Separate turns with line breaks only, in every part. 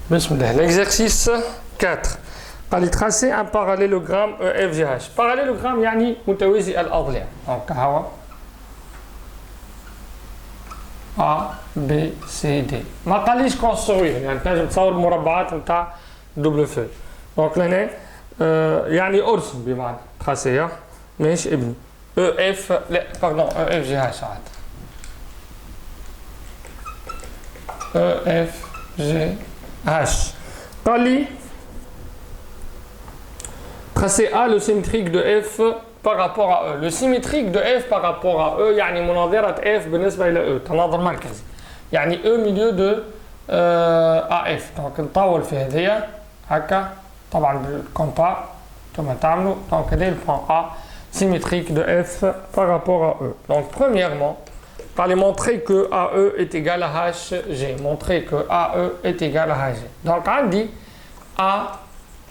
Bismillah. L'exercice 4. قال لي tracer un parallélogramme EFGH. Parallélogramme يعني متوازي الأضلاع. Donc هو A B C D. ما قاليش construire يعني تنجم تصور المربعات نتاع دبل فو. Donc لهنا يعني أرسم بمعنى tracer ماشي ابني. EF لا pardon EFGH عاد. EFGH. قال لي tracer A le symétrique de F par rapport à E. Le symétrique de F par rapport à E يعني مناظرة F بالنسبة إلى E تناظر مركزي. يعني E milieu de AF. donc نطول في هذيا هكا طبعا بالكومبا كما تعملوا. donc هذا البوان A symétrique de F par rapport à E. Donc premièrement par montrer que AE est égal à HG. Montrer que AE est égal à HG. Donc on dit A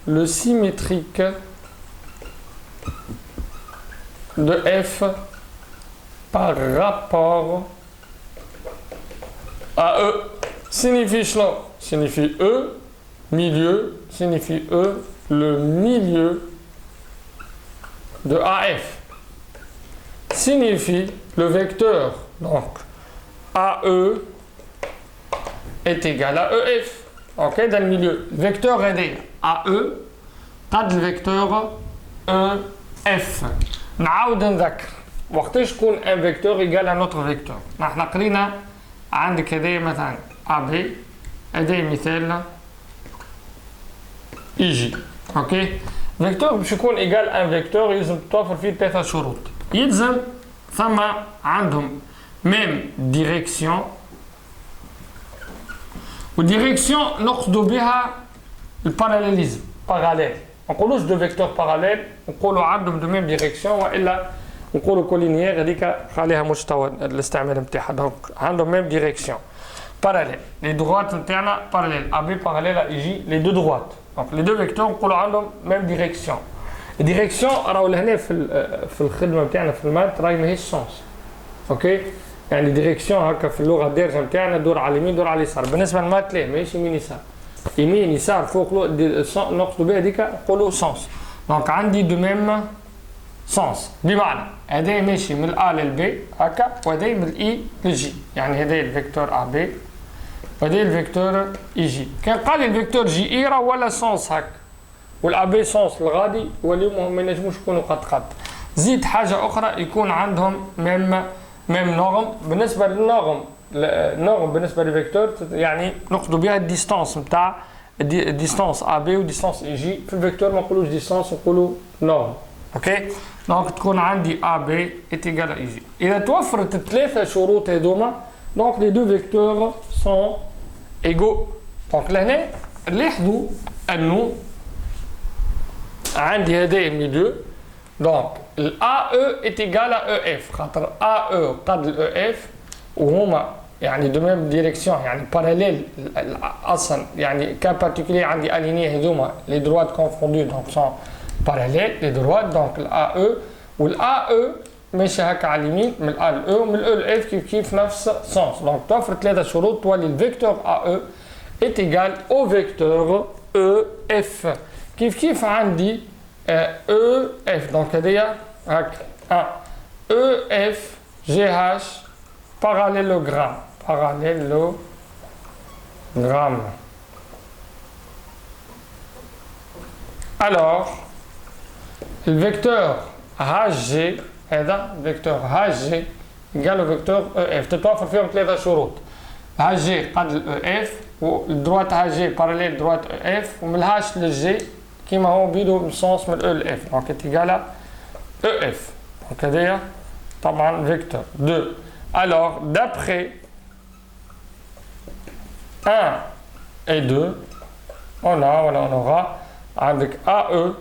le symétrique de F par rapport à E signifie cela. Signifie E, milieu, signifie E, le milieu de AF. Signifie le vecteur. Donc, AE est égal à EF. Ok, dans le milieu. Le vecteur est AE, قد le vecteur EF. نعاود نذكر وقتاش يكون ان فيكتور ايجال ان اوتر فيكتور. نحن قرينا عندك هذايا مثلا ا بي هذايا مثال يجي اوكي. فيكتور باش يكون ايجال ان فيكتور يلزم توفر فيه ثلاثه شروط. يلزم ثم عندهم ميم ديريكسيون وديريكسيون نقصدوا بها الباراليليزم باراليل. ما نقولوش دو فيكتور باراليل نقولوا عندهم دو ميم ديريكسيون والا نقولوا كولينيير هذيك خليها مستوى الاستعمال نتاعها. دونك عندهم ميم ديريكسيون باراليل. لي دروات نتاعنا باراليل ا بي باراليل ا يجي لي دو دروات. دونك لي دو فيكتور نقولوا عندهم ميم ديريكسيون. الديريكسيون راهو لهنا في الخدمه نتاعنا في المات راهي ماهيش سونس. اوكي يعني ديريكسيون هكا في اللغه الدارجه نتاعنا دور على اليمين دور على اليسار. بالنسبه للمات لا ماهيش يمين يسار. يمين يسار فوق نقصدوا بها هذيك نقولوا سونس. دونك عندي دو ميم سونس بمعنى هذا ماشي من الأ للبي هكا وهذا من الإي للجي. يعني هذا الفيكتور أ بي وهذا الفيكتور إي جي. كان قال لي الفيكتور جي إي راه ولا سونس هكا والأ بي سونس الغادي واليوم ما ينجموش يكونوا قد. زيد حاجة أخرى يكون عندهم ميم نورم. بالنسبة للنورم النورم بالنسبة للفيكتور يعني نقصدوا بها الديستانس نتاع ديستانس ا بي وديستانس اي جي. في الفيكتور ما نقولوش ديستانس نقولوا نورم. اوكي دونك تكون عندي ا بي est égal à اي جي. اذا توفرت الثلاثه شروط هذوما دونك لي دو فيكتور سون ايغو. دونك لهنا لاحظوا انه عندي هذا ميليو. دونك الا او est égal à اف خاطر ا او قد الاف وهما يعني دو ميم ديريكسيون يعني باراليل اصلا يعني كان بارتيكولي عندي اليني هذوما لي دروات كونفوندو دونك سون باراليل لي دروات. دونك الا او والا او ماشي هكا على اليمين من الا لاو من الاو لاف كيف نفس سونس. دونك توفر ثلاثه شروط تولي الفيكتور ا او est égal au vecteur EF. كيف عندي EF. دونك هذيا هكا EF GH parallélogramme. Alors, le vecteur HG هذا vecteur HG égal au vecteur EF. تتوفر فيهم ثلاثة شروط. HG قد ال EF والدروات HG parallèle droite EF ومن الهاش للجي كيما هو بيدو سونس من ال E ل F. donc est égal à EF. donc هذايا طبعا vecteur 2. Alors, d'après 1 et 2, on aura avec AE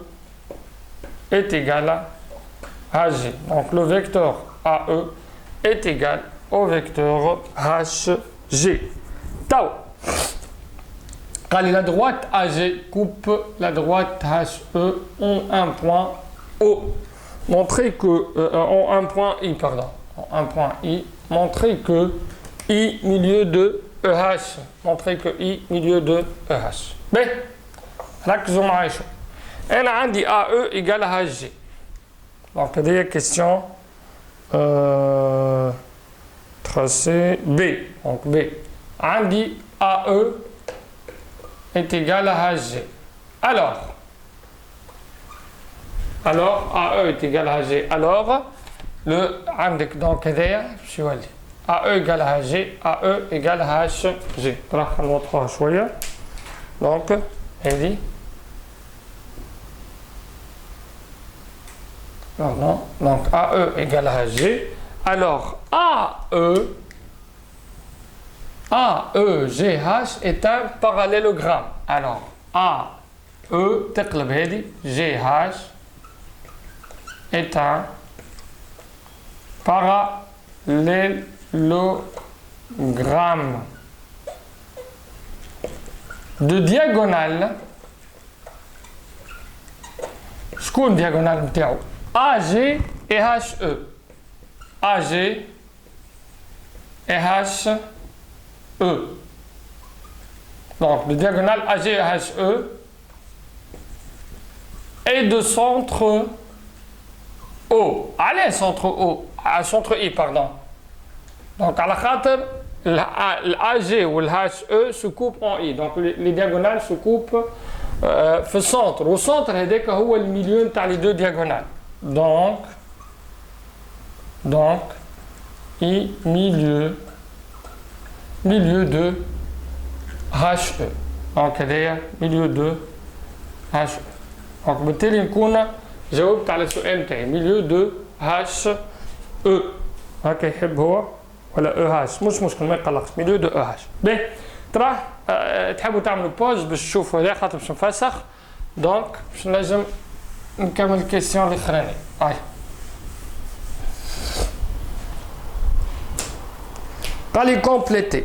est égal à HG. Donc, le vecteur AE est égal au vecteur HG. Tau. Quand la droite AG coupe la droite HE en un point O. Montrer que en un point I, pardon. En un point I. Montrer que I milieu de EH. Montrer que I milieu de EH. B. ركزوا معايا شو. أنا عندي AE égale à HG. Donc, il y a une question tracée B. Donc, B. عندي AE est égal à HG. Alors, AE est égal à HG. Alors, le عندك donc هذايا شو يولي؟ AE égale à HG, AE égale à HG. راح نوضحوها شوية. Donc, هذه. Non. Donc, AE égale à HG. Alors, AEGH est un parallélogramme. Alors, AE تقلب هذه GH est un parallélogramme de diagonale. شكون diagonale نتاعو؟ AG et HE. AG et HE. Donc, le diagonale AG et HE est de centre O. Allez, centre O. Centre I, pardon. Donc, à la khater, l'AG ou le HE se coupe en I. Donc, les diagonales se coupent في centre. Au centre, هذاك هو الميليو نتاع les deux diagonales. Donc, I milieu de HE. Donc, هذايا milieu de HE. Donc, بالتالي نكون جاوبت على السؤال نتاعي milieu de HE. هكا يحب هو ولا EH مش مشكل ما يقلقش milieu de EH. باهي تراه تحبوا تعملوا بوز باش تشوفوا هذا خاطر باش نفسخ. دونك باش نجم نكمل الكيستيون الاخرانيه. قال لي compléter.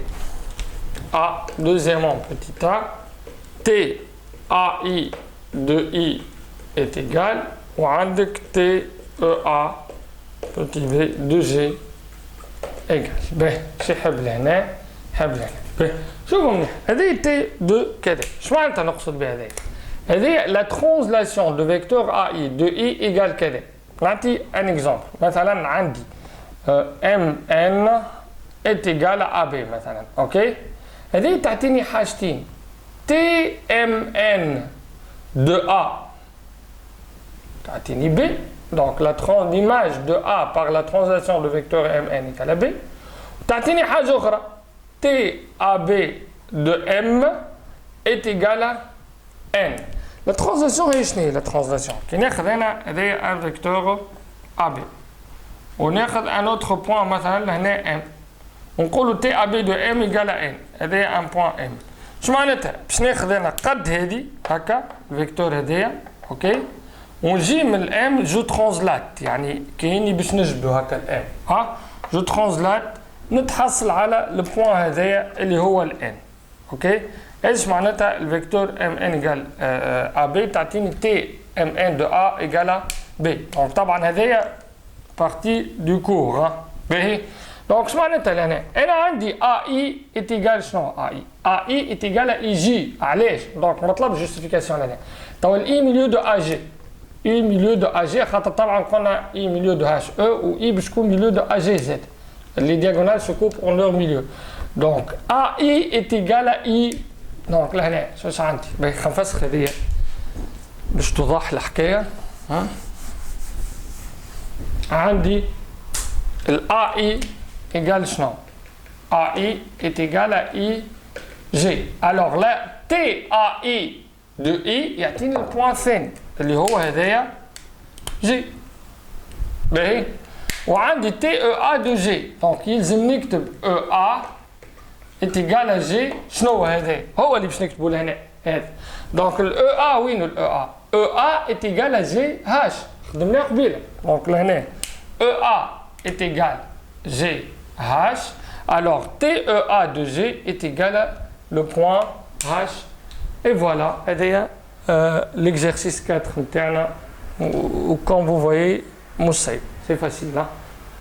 A, deuxièmement, petit a, T, AI de I est égal, ou عندك T, EA, petit b de G égal. باهي شي حبل هنا حبل هنا. باهي شوفوا مليح هذه T de كذا. شو معناتها نقصد بهذه؟ هذه la translation de vecteur AI de I égale كذا. نعطي un exemple. مثلا عندي MN est égal à AB مثلا. اوكي؟ هذه تعطيني حاجتين. TMN de A تعطيني B. Donc l'image de A par la translation de vecteur MN égale à B. تعطيني حاجة أخرى. TAB de M est égal à N. La translation هي شنو هي la translation؟ كي ناخذ هنا هذايا un vecteur AB. وناخذ un autre point مثلا هنا M. ونقولوا TAB de M égale à N. هذايا un point M. شو معناتها؟ باش ناخذ هنا قد هذه هكا الفيكتور هذايا اوكي؟ ونجي من الام جو ترانزلات يعني كايني باش نجبدوا هكا الام جو ترانزلات نتحصل على البوان هذايا اللي هو الان اوكي؟ ايش معناتها الفيكتور ام ان ايكال ا بي تعطيني تي ام ان دو ا ايكال بي. دونك طبعا هذايا بارتي دو كور باهي. دونك شو معناتها لهنا؟ انا عندي اي ايت ايكال شنو اي؟ اي ايت ايكال اي جي. علاش؟ دونك نطلب جوستيفيكاسيون لهنا. توا الاي ميليو دو ا جي. اي ميليو دو ا جي خاطر طبعا قلنا اي ميليو دو هاش او و اي باش تكون ميليو دو ا جي زد. لي دياغونال سو كوب اون لور ميليو. دونك اي ايت ايكال اي. دونك لهنا شوش عندي؟ باهي خلينا نفسخ هذيا باش توضح الحكايه. عندي الاي égale شنو؟ AI est égal à IG. Alors là, TAI de I يعطيني البوان ثاني اللي هو هذايا G. باهي. وعندي TEA de G. دونك يلزم نكتب EA est égal à G. شنو هذا؟ هو اللي باش نكتبوا لهنا هذا. دونك ال EA وين ال EA؟ EA est égal à G H. خدمناه قبيله. دونك لهنا EA est égal G H, alors TEA de G est égal à le point H. Et voilà, l'exercice 4 ou comme vous voyez, c'est facile. Hein?